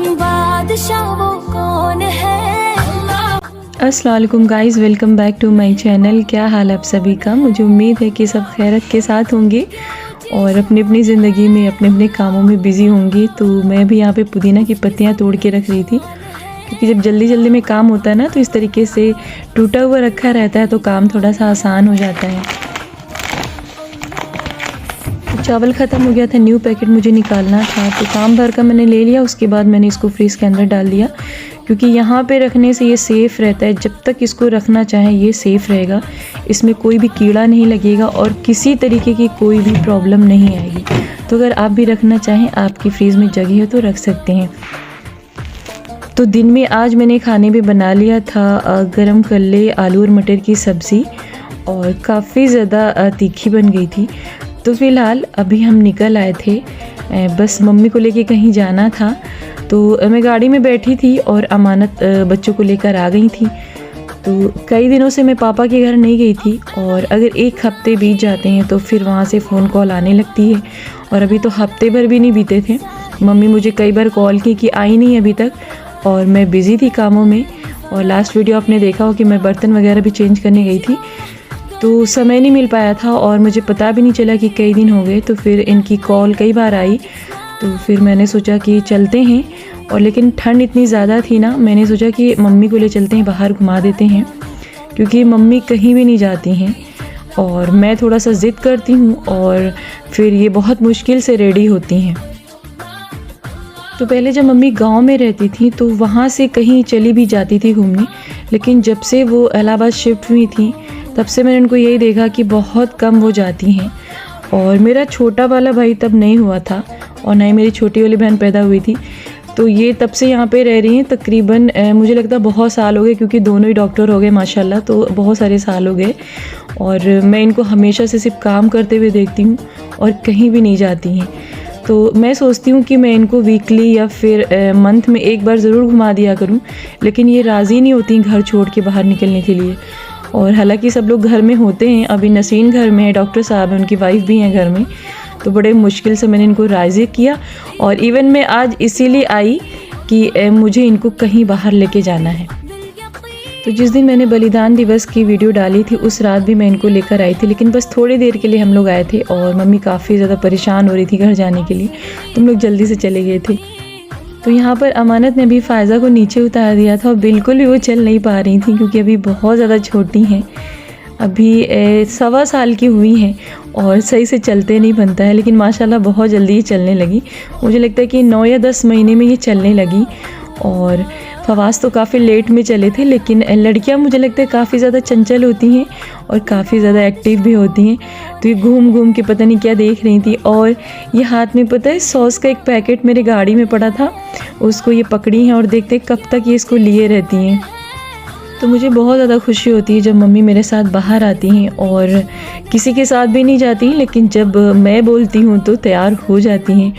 बादशाह वो कौन है। अस्सलाम वालेकुम guys, welcome back to my channel. क्या हाल है आप सभी का? मुझे उम्मीद है कि सब खैरियत के साथ होंगे और अपनी अपनी ज़िंदगी में अपने अपने कामों में बिज़ी होंगे। तो मैं भी यहाँ पे पुदीना की पत्तियाँ तोड़ के रख रही थी, क्योंकि जब जल्दी जल्दी में काम होता है ना, तो इस तरीके से टूटा हुआ रखा रहता है तो काम थोड़ा सा आसान हो जाता है। चावल ख़त्म हो गया था, न्यू पैकेट मुझे निकालना था, तो काम भर का मैंने ले लिया। उसके बाद मैंने इसको फ्रीज़ के अंदर डाल दिया, क्योंकि यहाँ पे रखने से ये सेफ़ रहता है। जब तक इसको रखना चाहें ये सेफ़ रहेगा, इसमें कोई भी कीड़ा नहीं लगेगा और किसी तरीके की कोई भी प्रॉब्लम नहीं आएगी। तो अगर आप भी रखना चाहें, आपकी फ्रीज़ में जगह है तो रख सकते हैं। तो दिन में आज मैंने खाने में बना लिया था गरम कल्ले आलू और मटर की सब्ज़ी, और काफ़ी ज़्यादा तीखी बन गई थी। तो फ़िलहाल अभी हम निकल आए थे, बस मम्मी को लेके कहीं जाना था। तो मैं गाड़ी में बैठी थी और अमानत बच्चों को लेकर आ गई थी। तो कई दिनों से मैं पापा के घर नहीं गई थी, और अगर एक हफ़्ते बीत जाते हैं तो फिर वहाँ से फ़ोन कॉल आने लगती है, और अभी तो हफ्ते भर भी नहीं बीते थे। मम्मी मुझे कई बार कॉल की कि आई नहीं अभी तक, और मैं बिज़ी थी कामों में। और लास्ट वीडियो आपने देखा हो कि मैं बर्तन वगैरह भी चेंज करने गई थी, तो समय नहीं मिल पाया था और मुझे पता भी नहीं चला कि कई दिन हो गए। तो फिर इनकी कॉल कई बार आई, तो फिर मैंने सोचा कि चलते हैं। और लेकिन ठंड इतनी ज़्यादा थी ना, मैंने सोचा कि मम्मी को ले चलते हैं, बाहर घुमा देते हैं, क्योंकि मम्मी कहीं भी नहीं जाती हैं और मैं थोड़ा सा ज़िद करती हूँ और फिर ये बहुत मुश्किल से रेडी होती हैं। तो पहले जब मम्मी गांव में रहती थी तो वहाँ से कहीं चली भी जाती थी घूमने, लेकिन जब से वो इलाहाबाद शिफ्ट हुई थी तब से मैंने उनको यही देखा कि बहुत कम वो जाती हैं। और मेरा छोटा वाला भाई तब नहीं हुआ था और ना ही मेरी छोटी वाली बहन पैदा हुई थी। तो ये तब से यहाँ पे रह रही हैं, तकरीबन मुझे लगता है बहुत साल हो गए, क्योंकि दोनों ही डॉक्टर हो गए माशाल्लाह, तो बहुत सारे साल हो गए। और मैं इनको हमेशा से सिर्फ काम करते हुए देखती हूँ और कहीं भी नहीं जाती हैं। तो मैं सोचती हूँ कि मैं इनको वीकली या फिर मंथ में एक बार ज़रूर घुमा दिया करूँ, लेकिन ये राज़ी नहीं होती घर छोड़ के बाहर निकलने के लिए। और हालांकि सब लोग घर में होते हैं, अभी नसीन घर में है, डॉक्टर साहब हैं, उनकी वाइफ भी हैं घर में। तो बड़े मुश्किल से मैंने इनको राज़ी किया, और इवन मैं आज इसीलिए आई कि मुझे इनको कहीं बाहर लेके जाना है। तो जिस दिन मैंने बलिदान दिवस की वीडियो डाली थी उस रात भी मैं इनको लेकर आई थी, लेकिन बस थोड़ी देर के लिए हम लोग आए थे और मम्मी काफ़ी ज़्यादा परेशान हो रही थी घर जाने के लिए, तो हम लोग जल्दी से चले गए थे। तो यहाँ पर अमानत ने भी फ़ायज़ा को नीचे उतार दिया था और बिल्कुल भी वो चल नहीं पा रही थी, क्योंकि अभी बहुत ज़्यादा छोटी हैं, अभी 1.25 साल की हुई हैं और सही से चलते नहीं बनता है। लेकिन माशाल्लाह बहुत जल्दी ये चलने लगी, मुझे लगता है कि 9 या 10 महीने में ये चलने लगी। और फवाज तो काफ़ी लेट में चले थे, लेकिन लड़कियां मुझे लगता है काफ़ी ज़्यादा चंचल होती हैं और काफ़ी ज़्यादा एक्टिव भी होती हैं। तो ये घूम घूम के पता नहीं क्या देख रही थी, और ये हाथ में पता है सॉस का एक पैकेट मेरे गाड़ी में पड़ा था, उसको ये पकड़ी हैं और देखते कब तक ये इसको लिए रहती हैं। तो मुझे बहुत ज़्यादा खुशी होती है जब मम्मी मेरे साथ बाहर आती हैं, और किसी के साथ भी नहीं जाती, लेकिन जब मैं बोलती हूँ तो तैयार हो जाती हैं।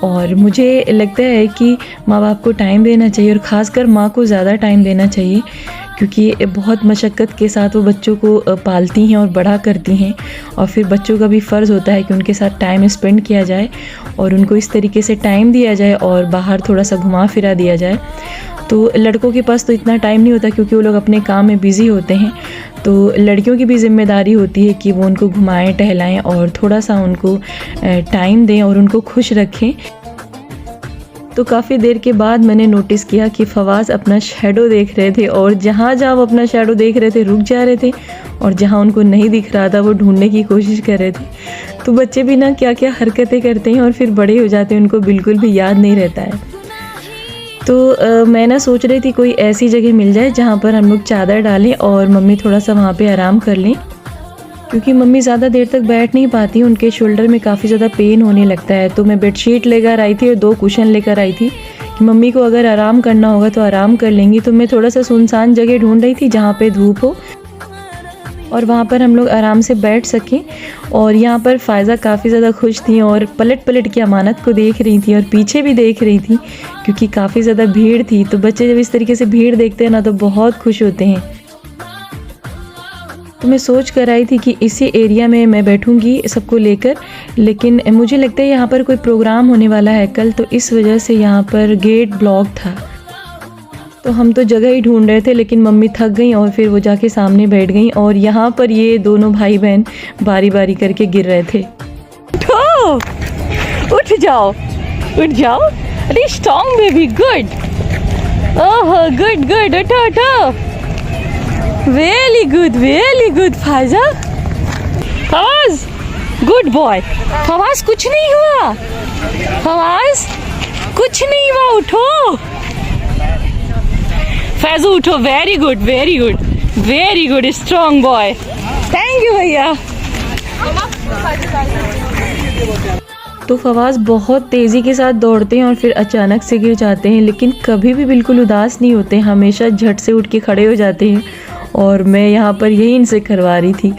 और मुझे लगता है कि माँ बाप को टाइम देना चाहिए, और ख़ासकर माँ को ज़्यादा टाइम देना चाहिए, क्योंकि बहुत मशक्क़त के साथ वो बच्चों को पालती हैं और बड़ा करती हैं। और फिर बच्चों का भी फ़र्ज़ होता है कि उनके साथ टाइम स्पेंड किया जाए और उनको इस तरीके से टाइम दिया जाए और बाहर थोड़ा सा घुमा फिरा दिया जाए। तो लड़कों के पास तो इतना टाइम नहीं होता, क्योंकि वो लोग अपने काम में बिज़ी होते हैं। तो लड़कियों की भी ज़िम्मेदारी होती है कि वो उनको घुमाएं टहलाएं और थोड़ा सा उनको टाइम दें और उनको खुश रखें। तो काफ़ी देर के बाद मैंने नोटिस किया कि फवाज अपना शैडो देख रहे थे, और जहाँ जहाँ वो अपना शैडो देख रहे थे रुक जा रहे थे, और जहाँ उनको नहीं दिख रहा था वो ढूंढने की कोशिश कर रहे थे। तो बच्चे भी ना क्या क्या हरकतें करते हैं और फिर बड़े हो जाते हैं, उनको बिल्कुल भी याद नहीं रहता है। तो मैं ना सोच रही थी कोई ऐसी जगह मिल जाए जहाँ पर हम लोग चादर डालें और मम्मी थोड़ा सा वहाँ पे आराम कर लें, क्योंकि मम्मी ज़्यादा देर तक बैठ नहीं पाती, उनके शोल्डर में काफ़ी ज़्यादा पेन होने लगता है। तो मैं बेडशीट लेकर आई थी और 2 कुशन लेकर आई थी कि मम्मी को अगर आराम करना होगा तो आराम कर लेंगी। तो मैं थोड़ा सा सुनसान जगह ढूंढ रही थी जहाँ पे धूप हो और वहाँ पर हम लोग आराम से बैठ सकें। और यहाँ पर फ़ायज़ा काफ़ी ज़्यादा खुश थी और पलट पलट के अमानत को देख रही थी और पीछे भी देख रही थी, क्योंकि काफ़ी ज़्यादा भीड़ थी। तो बच्चे जब इस तरीके से भीड़ देखते हैं ना तो बहुत खुश होते हैं। तो तो मैं सोच कर आई थी कि इसी एरिया में मैं बैठूंगी सबको लेकर, लेकिन मुझे लगता है यहाँ पर कोई प्रोग्राम होने वाला है कल, तो इस वजह से यहाँ पर गेट ब्लॉक था। तो हम तो जगह ही ढूंढ रहे थे, लेकिन मम्मी थक गई और फिर वो जाके सामने बैठ गई और यहाँ पर ये दोनों भाई बहन बारी बारी करके गिर रहे थे। उठो, उठ जाओ, उठ जाओ, अरे strong baby, good, oh good good, उठो उठो, वेरी गुड फाजा, फवाज, गुड बॉय, फवाज कुछ नहीं हुआ, फवाज कुछ नहीं हुआ, उठो, फैजू उठो, very good, strong boy, thank you भैया। तो फवाज बहुत तेज़ी के साथ दौड़ते हैं और फिर अचानक से गिर जाते हैं, लेकिन कभी भी बिल्कुल उदास नहीं होते, हमेशा झट से उठ के खड़े हो जाते हैं और मैं यहाँ पर यही इनसे करवा रही थी।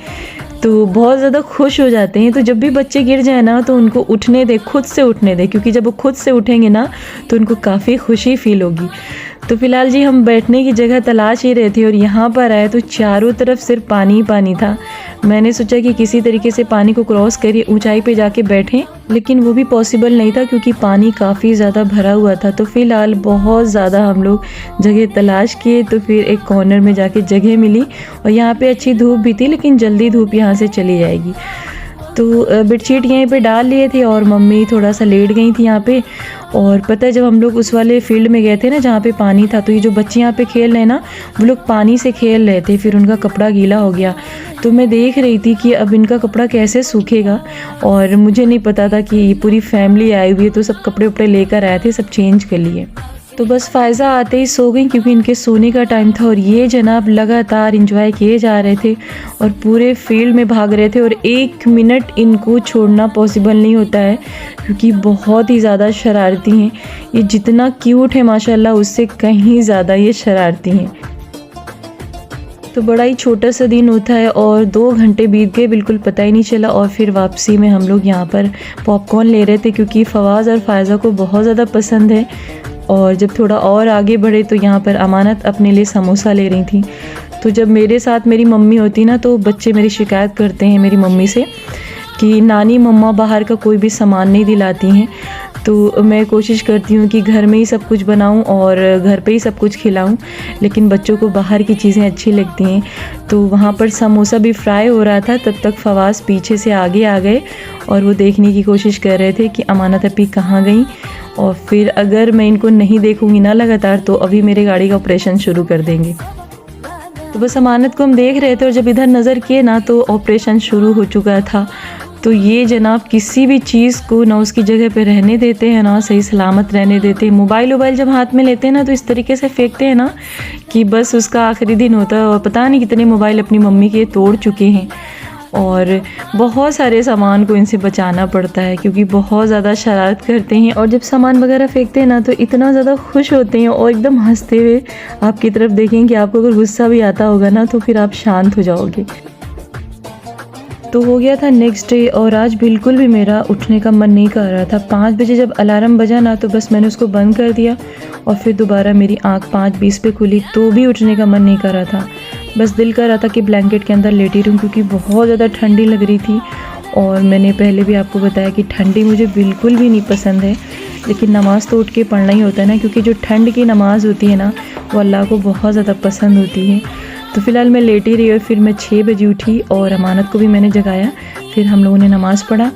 तो बहुत ज़्यादा खुश हो जाते हैं। तो जब भी बच्चे गिर जाए ना तो उनको उठने दे, खुद से उठने दे, क्योंकि जब वो खुद से उठेंगे ना तो उनको काफ़ी खुशी फील होगी। तो फ़िलहाल जी हम बैठने की जगह तलाश ही रहे थे और यहाँ पर आए तो चारों तरफ सिर्फ पानी ही पानी था। मैंने सोचा कि किसी तरीके से पानी को क्रॉस करिए, ऊंचाई पे जाके बैठें, लेकिन वो भी पॉसिबल नहीं था क्योंकि पानी काफ़ी ज़्यादा भरा हुआ था। तो फ़िलहाल बहुत ज़्यादा हम लोग जगह तलाश किए, तो फिर एक कॉर्नर में जाके जगह मिली और यहाँ पे अच्छी धूप भी थी, लेकिन जल्दी धूप यहाँ से चली जाएगी। तो बेडशीट यहीं पे डाल लिए थे और मम्मी थोड़ा सा लेट गई थी यहाँ पे। और पता है जब हम लोग उस वाले फील्ड में गए थे ना जहाँ पे पानी था, तो ये जो बच्चे यहाँ पे खेल रहे हैं ना, वो लोग पानी से खेल रहे थे, फिर उनका कपड़ा गीला हो गया। तो मैं देख रही थी कि अब इनका कपड़ा कैसे सूखेगा, और मुझे नहीं पता था कि ये पूरी फैमिली आई हुई है, तो सब कपड़े उपड़े लेकर आए थे, सब चेंज कर लिए। तो बस फ़ायज़ा आते ही सो गई क्योंकि इनके सोने का टाइम था और ये जनाब लगातार इंजॉय किए जा रहे थे और पूरे फील्ड में भाग रहे थे और 1 मिनट इनको छोड़ना पॉसिबल नहीं होता है क्योंकि बहुत ही ज़्यादा शरारती हैं। ये जितना क्यूट है माशाल्लाह उससे कहीं ज़्यादा ये शरारती हैं। तो बड़ा ही छोटा सा दिन होता है और 2 घंटे बीत गए, बिल्कुल पता ही नहीं चला। और फिर वापसी में हम लोग यहाँ पर पॉपकॉर्न ले रहे थे क्योंकि फवाज़ और फ़ायज़ा को बहुत ज़्यादा पसंद है। और जब थोड़ा और आगे बढ़े तो यहाँ पर अमानत अपने लिए समोसा ले रही थी। तो जब मेरे साथ मेरी मम्मी होती ना तो बच्चे मेरी शिकायत करते हैं मेरी मम्मी से कि नानी मम्मा बाहर का कोई भी सामान नहीं दिलाती हैं। तो मैं कोशिश करती हूँ कि घर में ही सब कुछ बनाऊँ और घर पे ही सब कुछ खिलाऊँ, लेकिन बच्चों को बाहर की चीज़ें अच्छी लगती हैं। तो वहाँ पर समोसा भी फ्राई हो रहा था, तब तक फवाज़ पीछे से आगे आ गए और वो देखने की कोशिश कर रहे थे कि अमानत अपी कहाँ गई। और फिर अगर मैं इनको नहीं देखूँगी ना लगातार तो अभी मेरे गाड़ी का ऑपरेशन शुरू कर देंगे। तो बस अमानत को हम देख रहे थे और जब इधर नज़र किए ना तो ऑपरेशन शुरू हो चुका था। तो ये जनाब किसी भी चीज़ को ना उसकी जगह पे रहने देते हैं ना सही सलामत रहने देते हैं। मोबाइल जब हाथ में लेते हैं ना तो इस तरीके से फेंकते हैं ना कि बस उसका आखिरी दिन होता है। और पता नहीं कितने मोबाइल अपनी मम्मी के तोड़ चुके हैं और बहुत सारे सामान को इनसे बचाना पड़ता है क्योंकि बहुत ज़्यादा शरारत करते हैं। और जब सामान वगैरह फेंकते हैं ना तो इतना ज़्यादा खुश होते हैं और एकदम हंसते हुए आपकी तरफ देखेंगे। आपको अगर गुस्सा भी आता होगा ना तो फिर आप शांत हो जाओगे। तो हो गया था नेक्स्ट डे और आज बिल्कुल भी मेरा उठने का मन नहीं कर रहा था। 5 बजे जब अलार्म बजा ना तो बस मैंने उसको बंद कर दिया और फिर दोबारा मेरी आँख 5:20 पे खुली तो भी उठने का मन नहीं कर रहा था। बस दिल कर रहा था कि ब्लैंकेट के अंदर लेटी रहूँ क्योंकि बहुत ज़्यादा ठंडी लग रही थी। और मैंने पहले भी आपको बताया कि ठंडी मुझे बिल्कुल भी नहीं पसंद है, लेकिन नमाज़ तो उठ के पढ़ना ही होता है ना, क्योंकि जो ठंड की नमाज़ होती है ना वो अल्लाह को बहुत ज़्यादा पसंद होती है। तो फ़िलहाल मैं लेटी रही और फिर मैं 6 बजे उठी और अमानत को भी मैंने जगाया। फिर हम लोगों ने नमाज़ पढ़ा।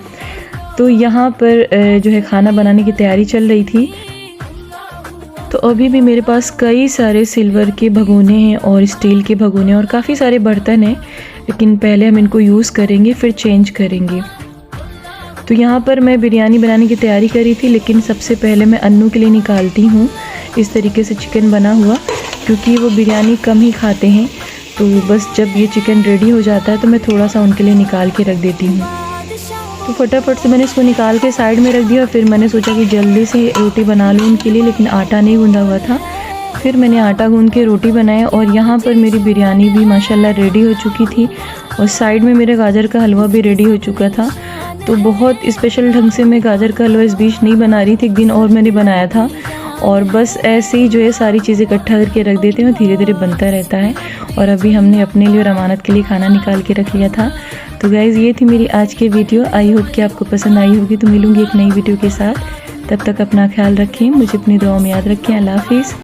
तो यहाँ पर जो है खाना बनाने की तैयारी चल रही थी। तो अभी भी मेरे पास कई सारे सिल्वर के भगोने हैं और स्टील के भगोने और काफ़ी सारे बर्तन हैं, लेकिन पहले हम इनको यूज़ करेंगे फिर चेंज करेंगे। तो यहाँ पर मैं बिरयानी बनाने की तैयारी करी थी, लेकिन सबसे पहले मैं अन्नू के लिए निकालती हूँ इस तरीके से चिकन बना हुआ, क्योंकि वो बिरयानी कम ही खाते हैं। तो बस जब ये चिकन रेडी हो जाता है तो मैं थोड़ा सा उनके लिए निकाल के रख देती हूँ। तो फटाफट से मैंने इसको निकाल के साइड में रख दिया। फिर मैंने सोचा कि जल्दी से रोटी बना लूँ उनके लिए, लेकिन आटा नहीं गूंदा हुआ था। फिर मैंने आटा गूंद के रोटी बनाया और यहाँ पर मेरी बिरयानी भी माशाल्लाह रेडी हो चुकी थी और साइड में मेरे गाजर का हलवा भी रेडी हो चुका था। तो बहुत स्पेशल ढंग से मैं गाजर का हलवा इस बीच नहीं बना रही थी, एक दिन और मैंने बनाया था और बस ऐसे ही जो है सारी चीज़ें इकट्ठा करके रख देते हैं और धीरे धीरे बनता रहता है। और अभी हमने अपने लिए और अमानत के लिए खाना निकाल के रख लिया था। तो गाइज़ ये थी मेरी आज की वीडियो। आई होप कि आपको पसंद आई होगी। तो मिलूँगी एक नई वीडियो के साथ। तब तक अपना ख्याल रखें, मुझे अपनी दुआओं में याद रखें। अल्लाह हाफिज़।